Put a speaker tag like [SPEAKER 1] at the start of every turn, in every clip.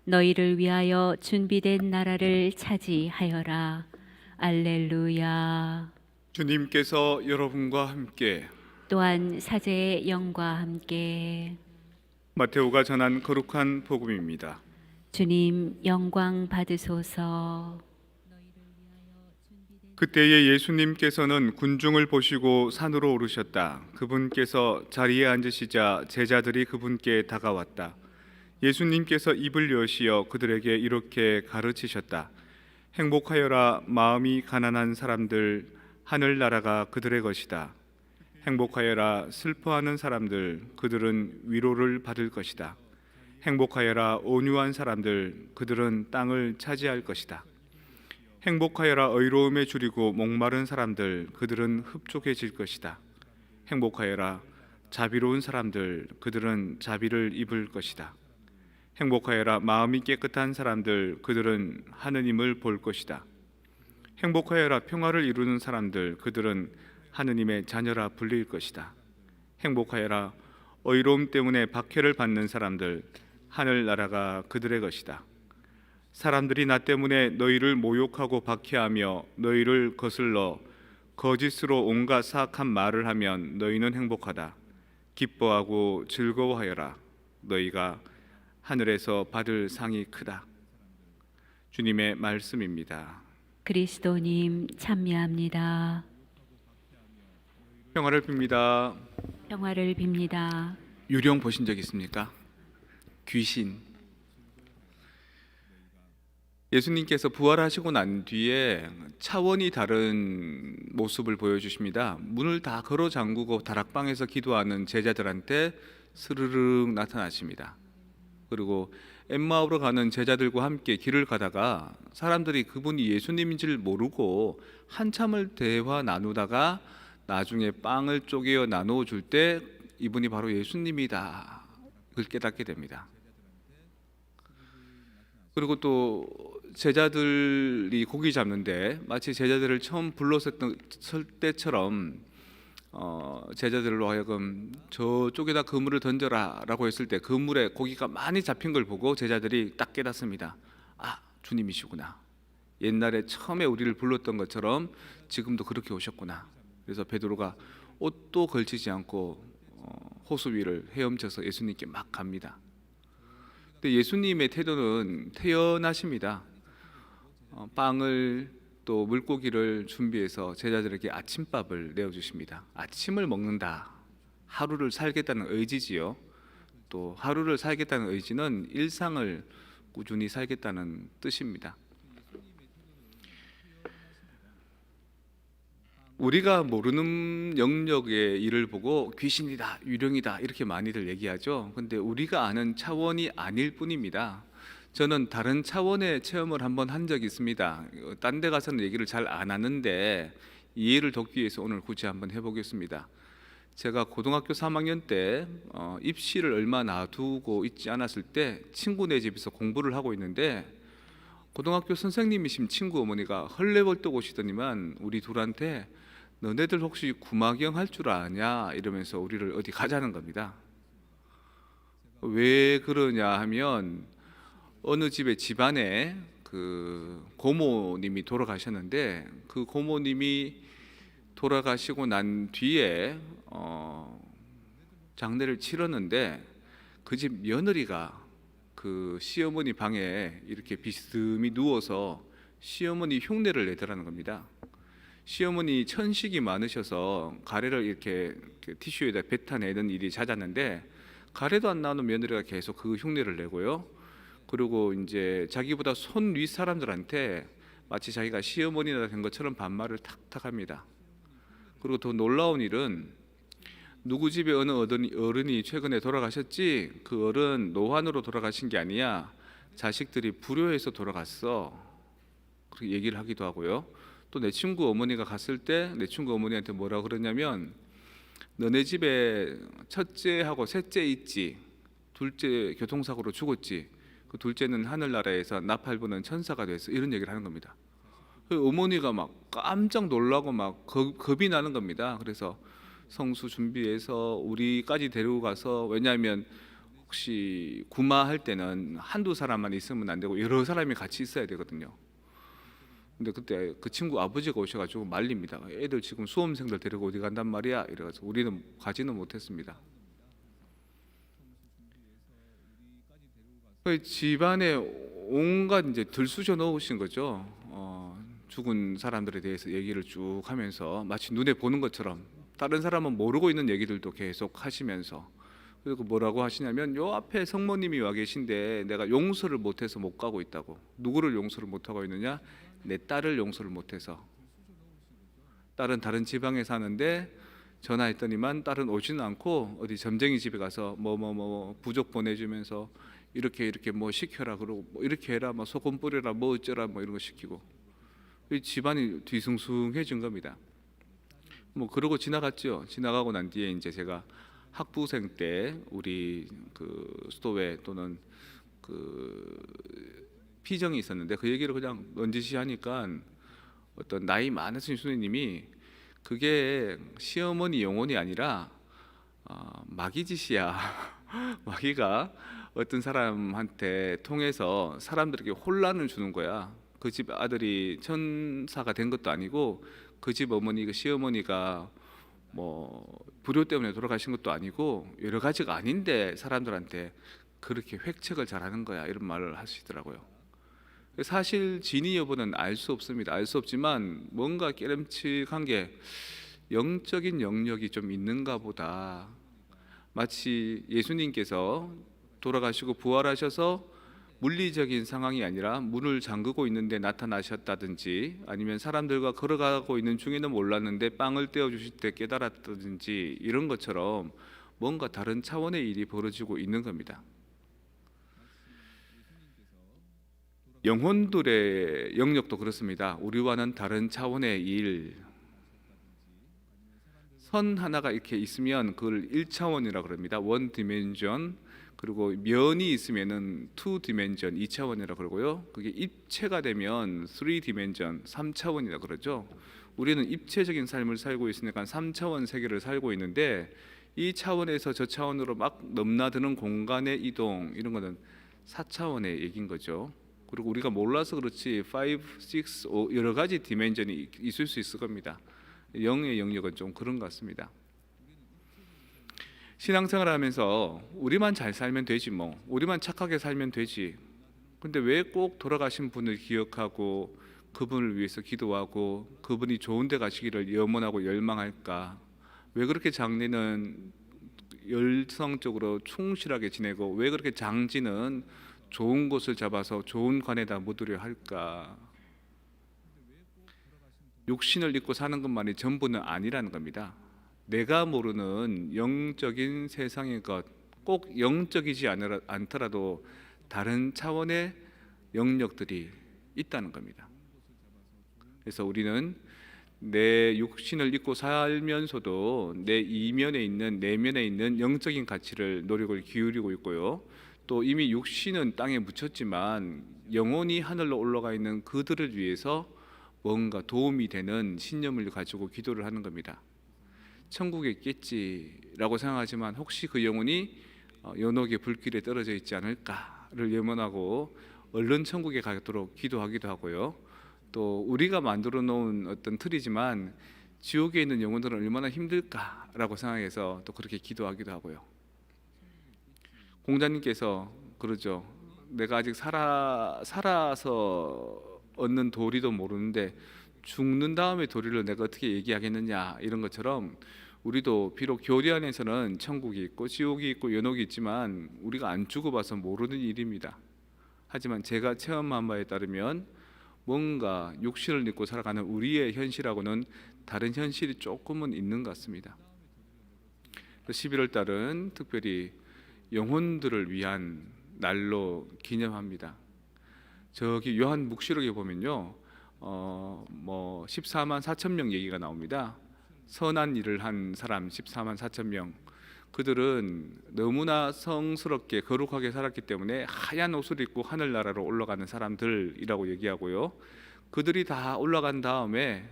[SPEAKER 1] 너희를 위하여 준비된 나라를 차지하여라. 알렐루야.
[SPEAKER 2] 주님께서 여러분과 함께.
[SPEAKER 1] 또한 사제의 영과 함께.
[SPEAKER 2] 마테오가 전한 거룩한 복음입니다.
[SPEAKER 1] 주님 영광 받으소서.
[SPEAKER 2] 그때에 예수님께서는 군중을 보시고 산으로 오르셨다. 그분께서 자리에 앉으시자 제자들이 그분께 다가왔다. 예수님께서 입을 여시어 그들에게 이렇게 가르치셨다. 행복하여라 마음이 가난한 사람들, 하늘나라가 그들의 것이다. 행복하여라 슬퍼하는 사람들, 그들은 위로를 받을 것이다. 행복하여라 온유한 사람들, 그들은 땅을 차지할 것이다. 행복하여라 의로움에 줄이고 목마른 사람들, 그들은 흡족해질 것이다. 행복하여라 자비로운 사람들, 그들은 자비를 입을 것이다. 행복하여라 마음이 깨끗한 사람들, 그들은 하느님을 볼 것이다. 행복하여라 평화를 이루는 사람들, 그들은 하느님의 자녀라 불릴 것이다. 행복하여라 의로움 때문에 박해를 받는 사람들, 하늘나라가 그들의 것이다. 사람들이 나 때문에 너희를 모욕하고 박해하며 너희를 거슬러 거짓으로 온갖 사악한 말을 하면 너희는 행복하다. 기뻐하고 즐거워하여라. 너희가 하늘에서 받을 상이 크다. 주님의 말씀입니다.
[SPEAKER 1] 그리스도님 참여합니다.
[SPEAKER 2] 평화를 빕니다.
[SPEAKER 1] 평화를 빕니다.
[SPEAKER 2] 유령 보신 적 있습니까? 귀신. 예수님께서 부활하시고 난 뒤에 차원이 다른 모습을 보여주십니다. 문을 다 걸어 잠그고 다락방에서 기도하는 제자들한테 스르륵 나타나십니다. 그리고 엠마오로 가는 제자들과 함께 길을 가다가 사람들이 그분이 예수님인 줄 모르고 한참을 대화 나누다가 나중에 빵을 쪼개어 나누어 줄 때 이분이 바로 예수님이다 그걸 깨닫게 됩니다. 그리고 또 제자들이 고기 잡는데 마치 제자들을 처음 불렀을 때처럼 제자들로 하여금 저쪽에다 그물을 던져라 라고 했을 때 그물에 고기가 많이 잡힌 걸 보고 제자들이 딱 깨닫습니다. 아, 주님이시구나. 옛날에 처음에 우리를 불렀던 것처럼 지금도 그렇게 오셨구나. 그래서 베드로가 옷도 걸치지 않고 호수 위를 헤엄쳐서 예수님께 막 갑니다. 근데 예수님의 태도는 태연하십니다. 빵을 또 물고기를 준비해서 제자들에게 아침밥을 내어주십니다. 아침을 먹는다, 하루를 살겠다는 의지지요. 또 하루를 살겠다는 의지는 일상을 꾸준히 살겠다는 뜻입니다. 우리가 모르는 영역의 일을 보고 귀신이다, 유령이다 이렇게 많이들 얘기하죠. 근데 우리가 아는 차원이 아닐 뿐입니다. 저는 다른 차원의 체험을 한번 한 적이 있습니다. 딴 데 가서는 얘기를 잘 안 하는데 이해를 돕기 위해서 오늘 굳이 한번 해보겠습니다. 제가 고등학교 3학년 때 입시를 얼마 놔두고 있지 않았을 때 친구네 집에서 공부를 하고 있는데 고등학교 선생님이신 친구 어머니가 헐레벌떡 오시더니만 우리 둘한테 너네들 혹시 구마경 할 줄 아냐 이러면서 우리를 어디 가자는 겁니다. 왜 그러냐 하면 어느 집의 집안에 그 고모님이 돌아가셨는데 그 고모님이 돌아가시고 난 뒤에 장례를 치렀는데 그 집 며느리가 그 시어머니 방에 이렇게 비스듬히 누워서 시어머니 흉내를 내더라는 겁니다. 시어머니 천식이 많으셔서 가래를 이렇게 티슈에다 뱉어내는 일이 잦았는데 가래도 안 나오는 며느리가 계속 그 흉내를 내고요. 그리고 이제 자기보다 손 위 사람들한테 마치 자기가 시어머니가 된 것처럼 반말을 탁탁 합니다. 그리고 더 놀라운 일은 누구 집에 어느 어른이 최근에 돌아가셨지? 그 어른 노환으로 돌아가신 게 아니야. 자식들이 불효해서 돌아갔어. 그렇게 얘기를 하기도 하고요. 또 내 친구 어머니가 갔을 때 내 친구 어머니한테 뭐라 그러냐면 너네 집에 첫째하고 셋째 있지? 둘째 교통사고로 죽었지? 그 둘째는 하늘나라에서 나팔 부는 천사가 됐어. 이런 얘기를 하는 겁니다. 어머니가 막 깜짝 놀라고 막 겁이 나는 겁니다. 그래서 성수 준비해서 우리까지 데리고 가서 왜냐하면 혹시 구마할 때는 한두 사람만 있으면 안 되고 여러 사람이 같이 있어야 되거든요. 근데 그때 그 친구 아버지가 오셔가지고 말립니다. 애들 지금 수험생들 데리고 어디 간단 말이야. 이래가지고 우리는 가지는 못했습니다. 그 집안에 온갖 이제 들쑤셔 넣으신 거죠. 죽은 사람들에 대해서 얘기를 쭉 하면서 마치 눈에 보는 것처럼 다른 사람은 모르고 있는 얘기들도 계속 하시면서, 그리고 뭐라고 하시냐면 요 앞에 성모님이 와 계신데 내가 용서를 못해서 못 가고 있다고. 누구를 용서를 못하고 있느냐? 내 딸을 용서를 못해서. 딸은 다른 지방에 사는데 전화했더니만 딸은 오지는 않고 어디 점쟁이 집에 가서 뭐 부족 보내주면서 이렇게 뭐 시켜라 그러고 뭐 이렇게 해라 뭐 소금 뿌려라 뭐 어쩌라 뭐 이런 거 시키고, 이 집안이 뒤숭숭해진 겁니다. 뭐 그러고 지나갔죠. 지나가고 난 뒤에 이제 제가 학부생 때 우리 그 수도회 또는 그 피정이 있었는데 그 얘기를 그냥 넌지시 하니까 어떤 나이 많으신 수녀님이 그게 시어머니 영혼이 아니라 마귀짓이야. 마귀가 어떤 사람한테 통해서 사람들에게 혼란을 주는 거야. 그 집 아들이 천사가 된 것도 아니고 그 집 어머니 그 시어머니가 뭐 불효 때문에 돌아가신 것도 아니고 여러 가지가 아닌데 사람들한테 그렇게 획책을 잘하는 거야, 이런 말을 하시더라고요. 사실 진위 여부는 알 수 없습니다. 알 수 없지만 뭔가 깨름칙한 게 영적인 영역이 좀 있는가 보다. 마치 예수님께서 돌아가시고 부활하셔서 물리적인 상황이 아니라 문을 잠그고 있는데 나타나셨다든지, 아니면 사람들과 걸어가고 있는 중에는 몰랐는데 빵을 떼어주실 때 깨달았다든지, 이런 것처럼 뭔가 다른 차원의 일이 벌어지고 있는 겁니다. 영혼들의 영역도 그렇습니다. 우리와는 다른 차원의 일. 선 하나가 이렇게 있으면 그걸 1차원이라고 그럽니다. 1 디멘전. 그리고 면이 있으면은 2 디멘전, 2차원이라고 그러고요. 그게 입체가 되면 3 디멘전, 3차원이라고 그러죠. 우리는 입체적인 삶을 살고 있으니까 3차원 세계를 살고 있는데, 이 차원에서 저 차원으로 막 넘나드는 공간의 이동, 이런 거는 4차원의 얘기인 거죠. 그리고 우리가 몰라서 그렇지 5, 6, 5 여러 가지 디멘전이 있을 수 있을 겁니다. 영의 영역은 좀 그런 것 같습니다. 신앙생활을 하면서 우리만 잘 살면 되지, 뭐 우리만 착하게 살면 되지. 근데 왜 꼭 돌아가신 분을 기억하고 그분을 위해서 기도하고 그분이 좋은 데 가시기를 염원하고 열망할까? 왜 그렇게 장례는 열성적으로 충실하게 지내고 왜 그렇게 장지는 좋은 곳을 잡아서 좋은 관에다 묻으려 할까? 육신을 입고 사는 것만이 전부는 아니라는 겁니다. 내가 모르는 영적인 세상의 것, 꼭 영적이지 않더라도 다른 차원의 영역들이 있다는 겁니다. 그래서 우리는 내 육신을 입고 살면서도 내 이면에 있는 내면에 있는 영적인 가치를 노력을 기울이고 있고요. 또 이미 육신은 땅에 묻혔지만 영혼이 하늘로 올라가 있는 그들을 위해서 뭔가 도움이 되는 신념을 가지고 기도를 하는 겁니다. 천국에 있겠지라고 생각하지만 혹시 그 영혼이 연옥의 불길에 떨어져 있지 않을까를 염원하고 얼른 천국에 가도록 기도하기도 하고요. 또 우리가 만들어 놓은 어떤 틀이지만 지옥에 있는 영혼들은 얼마나 힘들까라고 생각해서 또 그렇게 기도하기도 하고요. 공자님께서 그러죠. 내가 아직 살아서 얻는 도리도 모르는데 죽는 다음에 도리를 내가 어떻게 얘기하겠느냐, 이런 것처럼 우리도 비록 교리 안에서는 천국이 있고 지옥이 있고 연옥이 있지만 우리가 안 죽어봐서 모르는 일입니다. 하지만 제가 체험한 바에 따르면 뭔가 육신을 입고 살아가는 우리의 현실하고는 다른 현실이 조금은 있는 것 같습니다. 11월 달은 특별히 영혼들을 위한 날로 기념합니다. 저기 요한 묵시록에 보면요, 14만 4천 명 얘기가 나옵니다. 선한 일을 한 사람 14만 4천 명. 그들은 너무나 성스럽게 거룩하게 살았기 때문에 하얀 옷을 입고 하늘나라로 올라가는 사람들이라고 얘기하고요. 그들이 다 올라간 다음에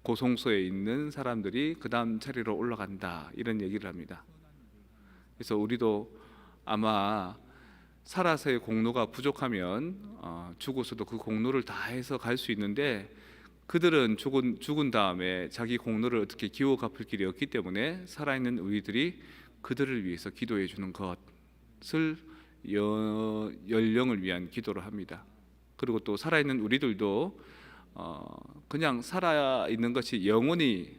[SPEAKER 2] 고송소에 있는 사람들이 그 다음 자리로 올라간다, 이런 얘기를 합니다. 그래서 우리도 아마 살아서의 공로가 부족하면 죽어서도 그 공로를 다해서 갈 수 있는데, 그들은 죽은 다음에 자기 공로를 어떻게 기워 갚을 길이 없기 때문에 살아있는 우리들이 그들을 위해서 기도해 주는 것을 연령을 위한 기도를 합니다. 그리고 또 살아있는 우리들도 그냥 살아있는 것이 영원히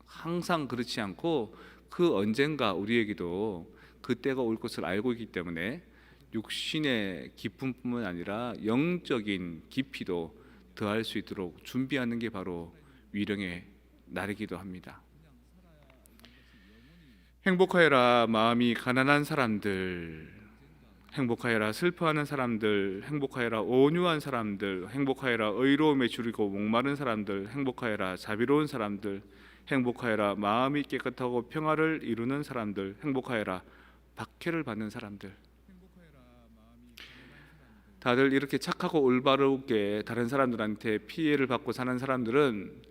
[SPEAKER 2] 항상 그렇지 않고 그 언젠가 우리에게도 그때가 올 것을 알고 있기 때문에 육신의 기쁨뿐만 아니라 영적인 깊이도 더할 수 있도록 준비하는 게 바로 위령의 날이기도 합니다. 행복하여라 마음이 가난한 사람들, 행복하여라 슬퍼하는 사람들, 행복하여라 온유한 사람들, 행복하여라 의로움에 줄이고 목마른 사람들, 행복하여라 자비로운 사람들, 행복하여라 마음이 깨끗하고 평화를 이루는 사람들, 행복하여라 박해를 받는 사람들. 다들 이렇게 착하고 올바르게 다른 사람들한테 피해를 받고 사는 사람들은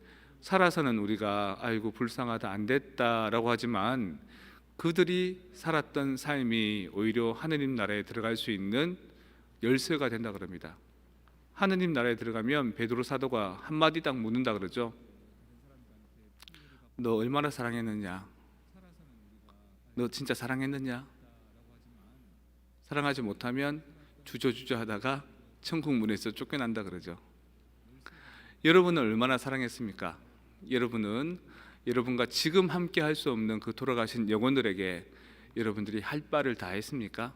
[SPEAKER 2] 살아서는 우리가 아이고 불쌍하다 안 됐다라고 하지만, 그들이 살았던 삶이 오히려 하느님 나라에 들어갈 수 있는 열쇠가 된다 그럽니다. 하느님 나라에 들어가면 베드로 사도가 한마디 딱 묻는다 그러죠. 너 얼마나 사랑했느냐? 너 진짜 사랑했느냐? 사랑하지 못하면 주저주저 하다가 천국 문에서 쫓겨난다 그러죠. 여러분은 얼마나 사랑했습니까? 여러분은 여러분과 지금 함께 할 수 없는 그 돌아가신 영혼들에게 여러분들이 할 바를 다 했습니까?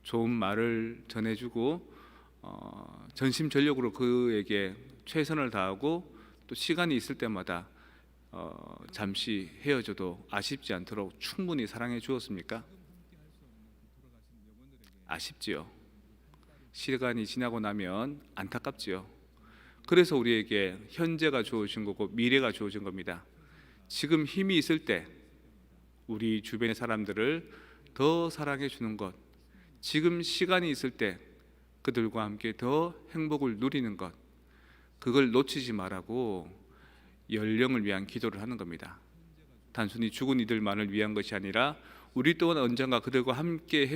[SPEAKER 2] 좋은 말을 전해주고 전심전력으로 그에게 최선을 다하고, 또 시간이 있을 때마다 잠시 헤어져도 아쉽지 않도록 충분히 사랑해 주었습니까? 아쉽지요. 시간이 지나고 나면 안타깝지요. 그래서 우리에게 현재가 주어진 거고 미래가 주어진 겁니다. 지금 힘이 있을 때 우리 주변의 사람들을 더 사랑해 주는 것, 지금 시간이 있을 때 그들과 함께 더 행복을 누리는 것, 그걸 놓치지 말라고 연령을 위한 기도를 하는 겁니다. 단순히 죽은 이들만을 위한 것이 아니라 우리 또한 언젠가 그들과 함께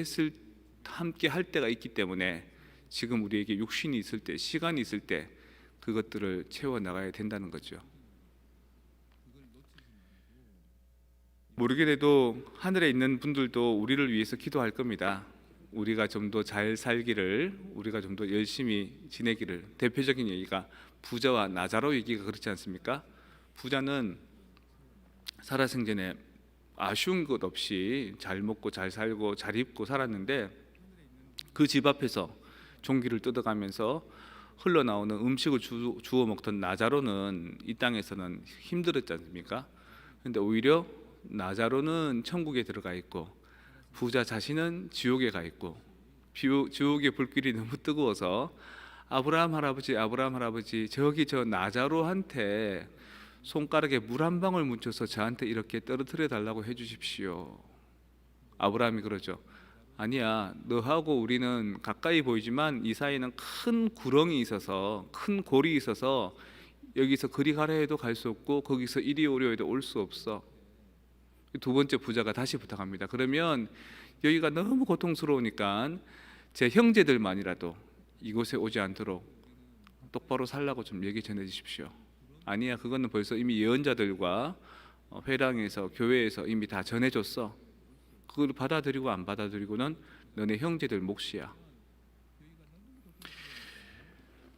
[SPEAKER 2] 할 때가 있기 때문에 지금 우리에게 육신이 있을 때, 시간이 있을 때 그것들을 채워 나가야 된다는 거죠. 모르게 돼도 하늘에 있는 분들도 우리를 위해서 기도할 겁니다. 우리가 좀 더 잘 살기를, 우리가 좀 더 열심히 지내기를. 대표적인 얘기가 부자와 나자로 얘기가 그렇지 않습니까? 부자는 살아생전에 아쉬운 것 없이 잘 먹고 잘 살고 잘 입고 살았는데, 그 집 앞에서 종기를 뜯어가면서 흘러나오는 음식을 주워 먹던 나자로는 이 땅에서는 힘들었지 않습니까? 그런데 오히려 나자로는 천국에 들어가 있고 부자 자신은 지옥에 가 있고, 지옥의 불길이 너무 뜨거워서 아브라함 할아버지 저기 저 나자로한테 손가락에 물 한 방울 묻혀서 저한테 이렇게 떨어뜨려 달라고 해주십시오. 아브라함이 그러죠. 아니야, 너하고 우리는 가까이 보이지만 이 사이에는 큰 구렁이 있어서, 큰 골이 있어서 여기서 그리 가려 해도 갈 수 없고 거기서 이리 오려 해도 올 수 없어. 두 번째 부자가 다시 부탁합니다. 그러면 여기가 너무 고통스러우니까 제 형제들만이라도 이곳에 오지 않도록 똑바로 살라고 좀 얘기 전해 주십시오. 아니야, 그거는 벌써 이미 예언자들과 회당에서 교회에서 이미 다 전해줬어. 그걸 받아들이고 안 받아들이고는 너네 형제들 몫이야.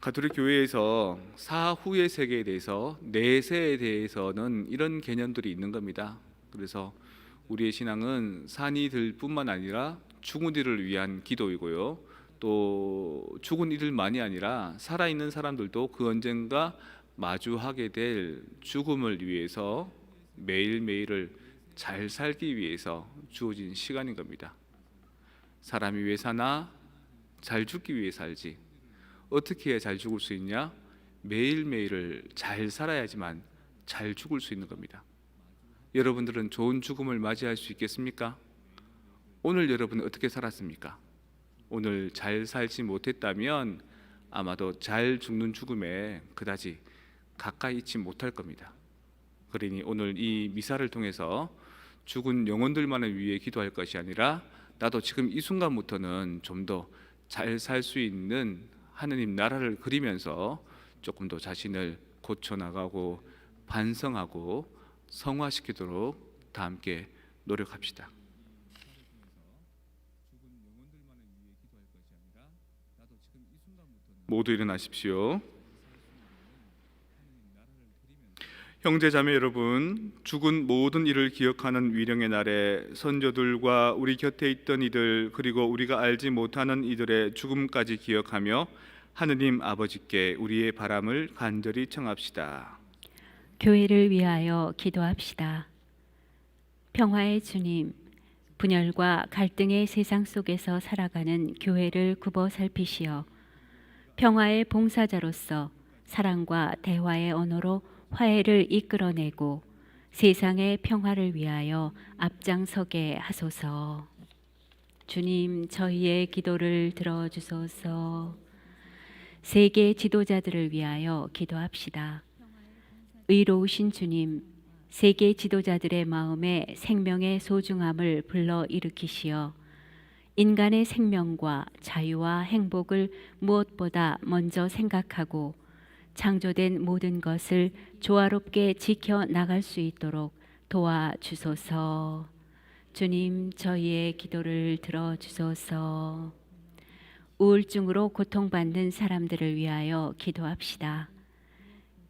[SPEAKER 2] 가톨릭 교회에서 사후의 세계에 대해서, 내세에 대해서는 이런 개념들이 있는 겁니다. 그래서 우리의 신앙은 산이들 뿐만 아니라 죽은 이들을 위한 기도이고요, 또 죽은 이들만이 아니라 살아있는 사람들도 그 언젠가 마주하게 될 죽음을 위해서 매일매일을 잘 살기 위해서 주어진 시간인 겁니다. 사람이 왜 사나? 잘 죽기 위해 살지. 어떻게 해야 잘 죽을 수 있냐? 매일매일을 잘 살아야지만 잘 죽을 수 있는 겁니다. 여러분들은 좋은 죽음을 맞이할 수 있겠습니까? 오늘 여러분은 어떻게 살았습니까? 오늘 잘 살지 못했다면 아마도 잘 죽는 죽음에 그다지 가까이 있지 못할 겁니다. 그러니 오늘 이 미사를 통해서 죽은 영혼들만을 위해 기도할 것이 아니라 나도 지금 이 순간부터는 좀 더 잘 살 수 있는 하느님 나라를 그리면서 조금 더 자신을 고쳐 나가고 반성하고 성화시키도록 다 함께 노력합시다. 모두 일어나십시오. 형제자매 여러분, 죽은 모든 이를 기억하는 위령의 날에 선조들과 우리 곁에 있던 이들 그리고 우리가 알지 못하는 이들의 죽음까지 기억하며 하느님 아버지께 우리의 바람을 간절히 청합시다.
[SPEAKER 1] 교회를 위하여 기도합시다. 평화의 주님, 분열과 갈등의 세상 속에서 살아가는 교회를 굽어 살피시어 평화의 봉사자로서 사랑과 대화의 언어로 화해를 이끌어내고 세상의 평화를 위하여 앞장서게 하소서. 주님, 저희의 기도를 들어주소서. 세계 지도자들을 위하여 기도합시다. 의로우신 주님, 세계 지도자들의 마음에 생명의 소중함을 불러일으키시어 인간의 생명과 자유와 행복을 무엇보다 먼저 생각하고 창조된 모든 것을 조화롭게 지켜 나갈 수 있도록 도와주소서. 주님, 저희의 기도를 들어주소서. 우울증으로 고통받는 사람들을 위하여 기도합시다.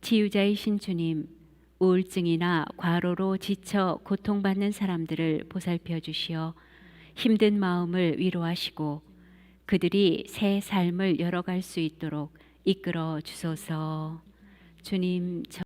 [SPEAKER 1] 치유자이신 주님, 우울증이나 과로로 지쳐 고통받는 사람들을 보살펴 주시어 힘든 마음을 위로하시고 그들이 새 삶을 열어갈 수 있도록 이끌어 주소서. 주님,